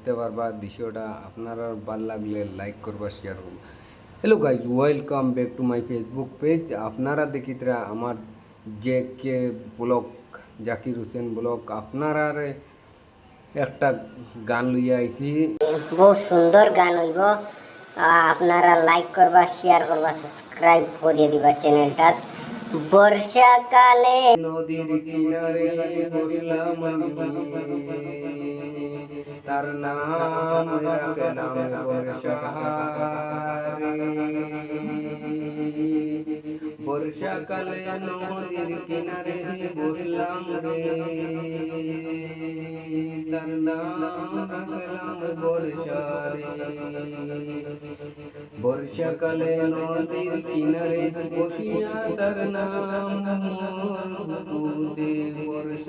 দেখতে পারবা দৃশ্যটা। আপনারা ভালো লাগলে লাইক করবা, শেয়ার করবা। Hello guys, welcome back to my Facebook page. আপনারা দেখিতরা আমার যে কে ব্লগ, জাকির হোসেন ব্লগ। আপনারা একটা গান লইয়া আইছি, বহুত সুন্দর গান হইব। আপনারা লাইক করবা, শেয়ার করবা, সাবস্ক্রাইব করিয়ে দিবা চ্যানেলটা। বর্ষাকালে নদীর কিনারে বসলাম আমি, তার নাম রাখলাম বর্ষাহারে। বর্ষাকালে নদীর কিনারে বসলাম রে, তার নাম রাখলাম বর্ষারে। বর্ষাকালে নদীর কিনারে বসিয়া তার নাম বর্ষা।